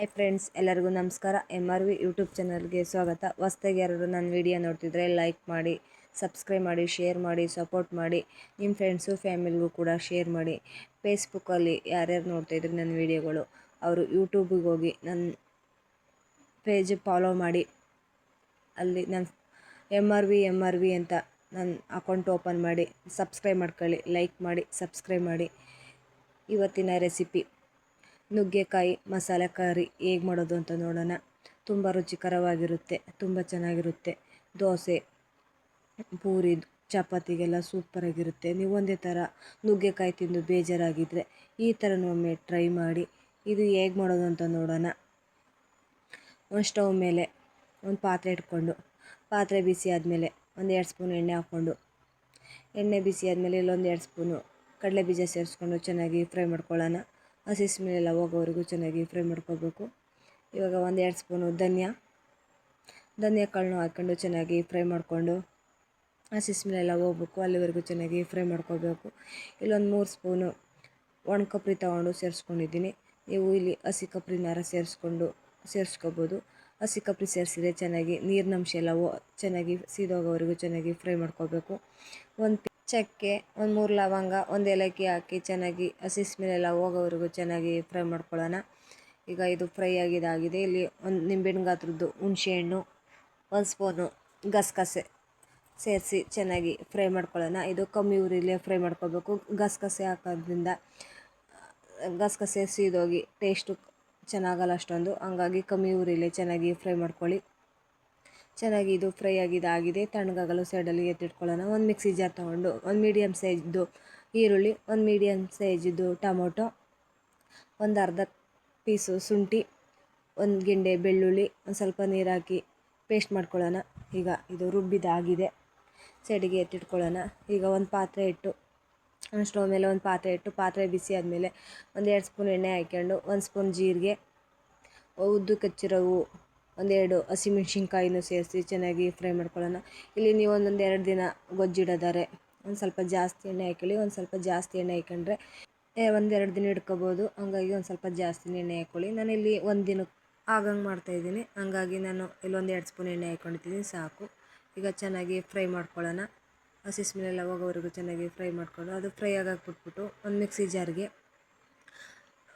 Hi friends, ಎಲ್ಲರಿಗೂ ನಮಸ್ಕಾರ. MRV YouTube ಚಾನಲ್ಗೆ ಸ್ವಾಗತ. ಹೊಸ್ದಾಗಿ ಯಾರಾದರೂ ನನ್ನ ವಿಡಿಯೋ ನೋಡ್ತಿದ್ರೆ ಲೈಕ್ ಮಾಡಿ, ಸಬ್ಸ್ಕ್ರೈಬ್ ಮಾಡಿ, ಶೇರ್ ಮಾಡಿ, ಸಪೋರ್ಟ್ ಮಾಡಿ. ನಿಮ್ಮ ಫ್ರೆಂಡ್ಸು ಫ್ಯಾಮಿಲಿಗೂ ಕೂಡ ಶೇರ್ ಮಾಡಿ. ಫೇಸ್ಬುಕ್ಕಲ್ಲಿ ಯಾರ್ಯಾರು ನೋಡ್ತಾಯಿದ್ರು ನನ್ನ ವಿಡಿಯೋಗಳು ಅವರು ಯೂಟ್ಯೂಬಿಗೆ ಹೋಗಿ ನನ್ನ ಪೇಜ್ ಫಾಲೋ ಮಾಡಿ. ಅಲ್ಲಿ ನನ್ನ MRV ಅಂತ ನನ್ನ ಅಕೌಂಟ್ ಓಪನ್ ಮಾಡಿ ಸಬ್ಸ್ಕ್ರೈಬ್ ಮಾಡ್ಕೊಳ್ಳಿ. ಲೈಕ್ ಮಾಡಿ, ಸಬ್ಸ್ಕ್ರೈಬ್ ಮಾಡಿ. ಇವತ್ತಿನ ರೆಸಿಪಿ ನುಗ್ಗೆಕಾಯಿ ಮಸಾಲೆ ಕರಿ ಹೇಗೆ ಮಾಡೋದು ಅಂತ ನೋಡೋಣ. ತುಂಬ ರುಚಿಕರವಾಗಿರುತ್ತೆ, ತುಂಬ ಚೆನ್ನಾಗಿರುತ್ತೆ. ದೋಸೆ, ಪೂರಿ, ಚಪಾತಿಗೆಲ್ಲ ಸೂಪರಾಗಿರುತ್ತೆ. ನೀವು ಒಂದೇ ಥರ ನುಗ್ಗೆಕಾಯಿ ತಿಂದು ಬೇಜಾರಾಗಿದ್ದರೆ ಈ ಥರ ಒಮ್ಮೆ ಟ್ರೈ ಮಾಡಿ. ಇದು ಹೇಗೆ ಮಾಡೋದು ಅಂತ ನೋಡೋಣ. ಒಂದು ಸ್ಟವ್ ಮೇಲೆ ಒಂದು ಪಾತ್ರೆ ಇಟ್ಕೊಂಡು, ಪಾತ್ರೆ ಬಿಸಿ ಆದಮೇಲೆ 1-2 ಸ್ಪೂನ್ ಎಣ್ಣೆ ಹಾಕ್ಕೊಂಡು, ಎಣ್ಣೆ ಬಿಸಿ ಆದಮೇಲೆ ಇಲ್ಲೊಂದು 2 ಸ್ಪೂನು ಕಡಲೆ ಬೀಜ ಸೇರಿಸ್ಕೊಂಡು ಚೆನ್ನಾಗಿ ಫ್ರೈ ಮಾಡ್ಕೊಳ್ಳೋಣ. ಹಸಿ ಸ್ಮೆಲ್ಲೆಲ್ಲ ಹೋಗೋವರೆಗೂ ಚೆನ್ನಾಗಿ ಫ್ರೈ ಮಾಡ್ಕೋಬೇಕು. ಇವಾಗ 1-2 ಸ್ಪೂನು ಧನಿಯಾ ಕಾಳನ್ನು ಹಾಕ್ಕೊಂಡು ಚೆನ್ನಾಗಿ ಫ್ರೈ ಮಾಡಿಕೊಂಡು ಹಸಿ ಸ್ಮೆಲ್ಲೆಲ್ಲ ಹೋಗ್ಬೇಕು, ಅಲ್ಲಿವರೆಗೂ ಚೆನ್ನಾಗಿ ಫ್ರೈ ಮಾಡ್ಕೋಬೇಕು. ಇಲ್ಲೊಂದು 3 ಸ್ಪೂನು ಒಣ ಕೊಬ್ಬರಿ ತೊಗೊಂಡು ಸೇರಿಸ್ಕೊಂಡಿದ್ದೀನಿ. ನೀವು ಇಲ್ಲಿ ಹಸಿ ಕೊಬ್ಬರಿನಾರ ಸೇರಿಸ್ಕೋಬೋದು. ಹಸಿ ಕೊಬ್ಬರಿ ಸೇರಿಸಿದ್ರೆ ಚೆನ್ನಾಗಿ ನೀರಿನಂಶ ಎಲ್ಲ ಚೆನ್ನಾಗಿ ಸೀದೋಗೋವರೆಗೂ ಚೆನ್ನಾಗಿ ಫ್ರೈ ಮಾಡ್ಕೋಬೇಕು. ಒಂದು ಚಕ್ಕೆ, 1-3 ಲವಂಗ, 1 ಏಲಕ್ಕಿ ಹಾಕಿ ಚೆನ್ನಾಗಿ ಹಸಿ ಸ್ಮೆಲ್ಲೆಲ್ಲ ಹೋಗೋವರೆಗೂ ಚೆನ್ನಾಗಿ ಫ್ರೈ ಮಾಡ್ಕೊಳ್ಳೋಣ. ಈಗ ಇದು ಫ್ರೈ ಆಗಿದೆ. ಇಲ್ಲಿ ಒಂದು ನಿಂಬೆಹಣ್ಣು ಗಾತ್ರದ್ದು ಹುಣಸೆಹಣ್ಣು, 1 ಸ್ಪೂನು ಗಸಗಸೆ ಸೇರಿಸಿ ಚೆನ್ನಾಗಿ ಫ್ರೈ ಮಾಡ್ಕೊಳ್ಳೋಣ. ಇದು ಕಮ್ಮಿ ಉರಿಲೇ ಫ್ರೈ ಮಾಡ್ಕೋಬೇಕು. ಗಸಗಸೆ ಹಾಕೋದ್ರಿಂದ ಗಸಗಸೆ ಸೀದೋಗಿ ಟೇಸ್ಟು ಚೆನ್ನಾಗಲ್ಲ ಅಷ್ಟೊಂದು, ಹಂಗಾಗಿ ಕಮ್ಮಿ ಉರಿಲೇ ಚೆನ್ನಾಗಿ ಫ್ರೈ ಮಾಡ್ಕೊಳ್ಳಿ. ಚೆನ್ನಾಗಿ ಇದು ಫ್ರೈ ಆಗಿದೆ. ತಣ್ಣಗಾಗಲು ಸೈಡಲ್ಲಿ ಎತ್ತಿಟ್ಕೊಳ್ಳೋಣ. ಒಂದು ಮಿಕ್ಸಿ ಜಾರ್ ತೊಗೊಂಡು ಒಂದು ಮೀಡಿಯಮ್ ಸೈಜ್ದು ಈರುಳ್ಳಿ, ಒಂದು ಮೀಡಿಯಮ್ ಸೈಜ್ದು ಟೊಮೊಟೊ, ಒಂದು ಅರ್ಧ ಪೀಸು ಶುಂಠಿ, ಒಂದು ಗೆಂಡೆ ಬೆಳ್ಳುಳ್ಳಿ, ಒಂದು ಸ್ವಲ್ಪ ನೀರು ಹಾಕಿ ಪೇಸ್ಟ್ ಮಾಡ್ಕೊಳ್ಳೋಣ. ಈಗ ಇದು ರುಬ್ಬಿದಾಗಿದೆ, ಸೈಡಿಗೆ ಎತ್ತಿಟ್ಕೊಳ್ಳೋಣ. ಈಗ ಒಂದು ಪಾತ್ರೆ ಇಟ್ಟು ಸ್ಟವ್ ಮೇಲೆ ಒಂದು ಪಾತ್ರೆ ಇಟ್ಟು, ಪಾತ್ರೆ ಬಿಸಿ ಆದಮೇಲೆ 1-2 ಸ್ಪೂನ್ ಎಣ್ಣೆ ಹಾಕ್ಕೊಂಡು 1 ಸ್ಪೂನ್ ಜೀರಿಗೆ, ಉದ್ದು ಕಚ್ಚಿರೋವು 1-2 ಹಸಿಮೆಣ್ಸಿನ್ಕಾಯಿನೂ ಸೇರಿಸಿ ಚೆನ್ನಾಗಿ ಫ್ರೈ ಮಾಡ್ಕೊಳ್ಳೋಣ. ಇಲ್ಲಿ ನೀವು 1-2 ದಿನ ಗೊಜ್ಜಿಡೋದಾರೆ ಒಂದು ಸ್ವಲ್ಪ ಜಾಸ್ತಿ ಎಣ್ಣೆ ಹಾಕೊಳ್ಳಿ. ಒಂದು ಸ್ವಲ್ಪ ಜಾಸ್ತಿ ಎಣ್ಣೆ ಹಾಕೊಂಡ್ರೆ 1-2 ದಿನ ಇಟ್ಕೋಬೋದು, ಹಂಗಾಗಿ ಒಂದು ಸ್ವಲ್ಪ ಜಾಸ್ತಿ ಎಣ್ಣೆ ಹಾಕ್ಕೊಳ್ಳಿ. ನಾನಿಲ್ಲಿ 1 ದಿನಕ್ಕೆ ಆಗಂಗೆ ಮಾಡ್ತಾಯಿದ್ದೀನಿ, ಹಂಗಾಗಿ ನಾನು ಇಲ್ಲಿ 1-2 ಸ್ಪೂನ್ ಎಣ್ಣೆ ಹಾಕ್ಕೊಂಡಿದ್ದೀನಿ, ಸಾಕು. ಈಗ ಚೆನ್ನಾಗಿ ಫ್ರೈ ಮಾಡ್ಕೊಳ್ಳೋಣ. ಹಸಿ ಸ್ಮೆಲ್ಲೆಲ್ಲ ಹೋಗೋವರೆಗೂ ಚೆನ್ನಾಗಿ ಫ್ರೈ ಮಾಡ್ಕೊಂಡು ಅದು ಫ್ರೈ ಆಗಕ್ಕೆ ಬಿಟ್ಬಿಟ್ಟು ಒಂದು ಮಿಕ್ಸಿ ಜಾರ್ಗೆ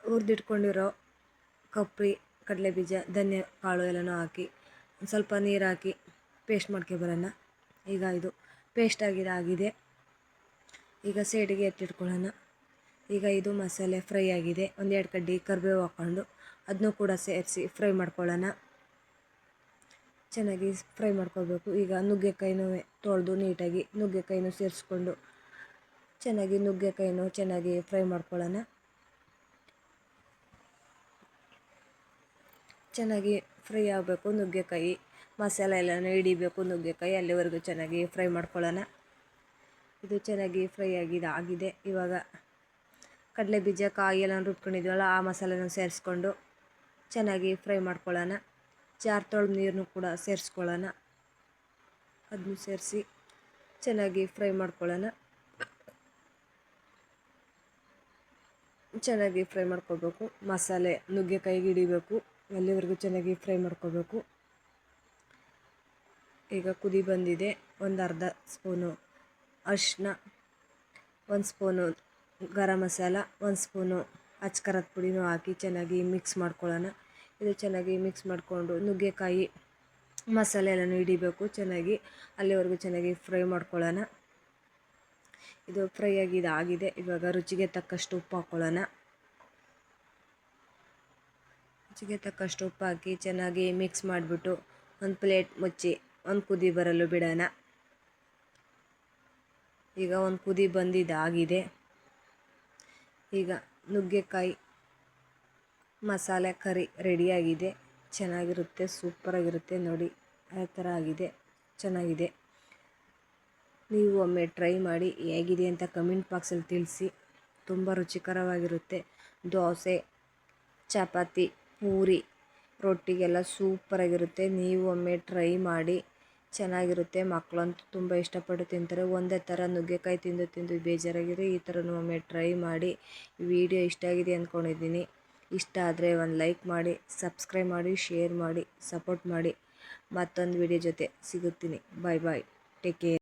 ಹುರಿದಿಟ್ಕೊಂಡಿರೋ ಕೊಬ್ಬರಿ, ಕಡಲೆಬೀಜ, ಧನಿಯಾ ಕಾಳು ಎಲ್ಲನೂ ಹಾಕಿ ಒಂದು ಸ್ವಲ್ಪ ನೀರು ಹಾಕಿ ಪೇಸ್ಟ್ ಮಾಡ್ಕೊಬರೋಣ. ಈಗ ಇದು ಪೇಸ್ಟ್ ಆಗಿದೆ. ಈಗ ಸೈಡಿಗೆ ಎತ್ತಿಟ್ಕೊಳ್ಳೋಣ. ಈಗ ಇದು ಮಸಾಲೆ ಫ್ರೈ ಆಗಿದೆ. 1-2 ಕಡ್ಡಿ ಕರಿಬೇವು ಹಾಕ್ಕೊಂಡು ಅದನ್ನೂ ಕೂಡ ಸೇರಿಸಿ ಫ್ರೈ ಮಾಡ್ಕೊಳ್ಳೋಣ. ಚೆನ್ನಾಗಿ ಫ್ರೈ ಮಾಡ್ಕೋಬೇಕು. ಈಗ ನುಗ್ಗೆಕಾಯಿನೂ ತೊಳೆದು ನೀಟಾಗಿ ನುಗ್ಗೆಕಾಯಿನೂ ಸೇರಿಸ್ಕೊಂಡು ಚೆನ್ನಾಗಿ ಫ್ರೈ ಮಾಡ್ಕೊಳ್ಳೋಣ. ಚೆನ್ನಾಗಿ ಫ್ರೈ ಆಗಬೇಕು ನುಗ್ಗೆಕಾಯಿ, ಮಸಾಲೆ ಎಲ್ಲನೂ ಹಿಡಿಬೇಕು ನುಗ್ಗೆಕಾಯಿ, ಅಲ್ಲಿವರೆಗೂ ಚೆನ್ನಾಗಿ ಫ್ರೈ ಮಾಡ್ಕೊಳ್ಳೋಣ. ಇದು ಚೆನ್ನಾಗಿ ಫ್ರೈ ಆಗಿದೆ. ಇವಾಗ ಕಡಲೆ ಬೀಜ, ಕಾಯಿ ಎಲ್ಲ ರುಬ್ಕೊಂಡಿದ್ವಲ್ಲ ಆ ಮಸಾಲೆನೂ ಸೇರಿಸ್ಕೊಂಡು ಚೆನ್ನಾಗಿ ಫ್ರೈ ಮಾಡ್ಕೊಳ್ಳೋಣ. ಜಾರ್ ತೊಳೆದು ನೀರನ್ನು ಕೂಡ ಸೇರಿಸ್ಕೊಳ್ಳೋಣ. ಅದನ್ನು ಸೇರಿಸಿ ಚೆನ್ನಾಗಿ ಫ್ರೈ ಮಾಡ್ಕೊಳ್ಳೋಣ. ಚೆನ್ನಾಗಿ ಫ್ರೈ ಮಾಡ್ಕೋಬೇಕು. ಮಸಾಲೆ ನುಗ್ಗೆಕಾಯಿಗೆ ಹಿಡಿಬೇಕು, ಅಲ್ಲಿವರೆಗೂ ಚೆನ್ನಾಗಿ ಫ್ರೈ ಮಾಡ್ಕೋಬೇಕು. ಈಗ ಕುದಿ ಬಂದಿದೆ. ಒಂದು ಅರ್ಧ ಸ್ಪೂನು ಅರಿಶಿನ, 1 ಸ್ಪೂನು ಗರಂ ಮಸಾಲ, 1 ಸ್ಪೂನು ಅಚ್ಕಾರದ ಪುಡಿನೂ ಹಾಕಿ ಚೆನ್ನಾಗಿ ಮಿಕ್ಸ್ ಮಾಡ್ಕೊಳ್ಳೋಣ. ಇದು ಚೆನ್ನಾಗಿ ಮಿಕ್ಸ್ ಮಾಡಿಕೊಂಡು ನುಗ್ಗೆಕಾಯಿ ಮಸಾಲೆ ಎಲ್ಲನೂ ಹಿಡಿಬೇಕು ಚೆನ್ನಾಗಿ, ಅಲ್ಲಿವರೆಗೂ ಚೆನ್ನಾಗಿ ಫ್ರೈ ಮಾಡ್ಕೊಳ್ಳೋಣ. ಇದು ಫ್ರೈ ಆಗಿದೆ. ಇವಾಗ ರುಚಿಗೆ ತಕ್ಕಷ್ಟು ಉಪ್ಪು ಹಾಕ್ಕೊಳ್ಳೋಣ. ರುಚಿಗೆ ತಕ್ಕಷ್ಟು ಉಪ್ಪು ಹಾಕಿ ಚೆನ್ನಾಗಿ ಮಿಕ್ಸ್ ಮಾಡಿಬಿಟ್ಟು ಒಂದು ಪ್ಲೇಟ್ ಮುಚ್ಚಿ ಒಂದು ಕುದಿ ಬರಲು ಬಿಡೋಣ. ಈಗ ಒಂದು ಕುದಿ ಬಂದಿದ್ದಾಗಿದೆ. ಈಗ ನುಗ್ಗೆಕಾಯಿ ಮಸಾಲೆ ಕರಿ ರೆಡಿಯಾಗಿದೆ. ಚೆನ್ನಾಗಿರುತ್ತೆ, ಸೂಪರಾಗಿರುತ್ತೆ. ನೋಡಿ ಆ ಥರ ಆಗಿದೆ, ಚೆನ್ನಾಗಿದೆ. ನೀವು ಒಮ್ಮೆ ಟ್ರೈ ಮಾಡಿ, ಹೇಗಿದೆ ಅಂತ ಕಮೆಂಟ್ ಬಾಕ್ಸಲ್ಲಿ ತಿಳಿಸಿ. ತುಂಬ ರುಚಿಕರವಾಗಿರುತ್ತೆ. ದೋಸೆ, ಚಪಾತಿ, ಪೂರಿ, ರೊಟ್ಟಿಗೆಲ್ಲ ಸೂಪರಾಗಿರುತ್ತೆ. ನೀವು ಒಮ್ಮೆ ಟ್ರೈ ಮಾಡಿ, ಚೆನ್ನಾಗಿರುತ್ತೆ. ಮಕ್ಕಳಂತೂ ತುಂಬ ಇಷ್ಟಪಟ್ಟು ತಿಂತಾರೆ. ಒಂದೇ ಥರ ನುಗ್ಗೆಕಾಯಿ ತಿಂದು ಬೇಜಾರಾಗಿದೆ. ಈ ಥರನೂ ಒಮ್ಮೆ ಟ್ರೈ ಮಾಡಿ. ವಿಡಿಯೋ ಇಷ್ಟ ಆಗಿದೆ ಅಂದ್ಕೊಂಡಿದ್ದೀನಿ. ಇಷ್ಟ ಆದರೆ ಒಂದು ಲೈಕ್ ಮಾಡಿ, ಸಬ್ಸ್ಕ್ರೈಬ್ ಮಾಡಿ, ಶೇರ್ ಮಾಡಿ, ಸಪೋರ್ಟ್ ಮಾಡಿ. ಮತ್ತೊಂದು ವಿಡಿಯೋ ಜೊತೆ ಸಿಗುತ್ತೀನಿ. ಬಾಯ್ ಬಾಯ್, ಟೇಕ್ ಕೇರ್.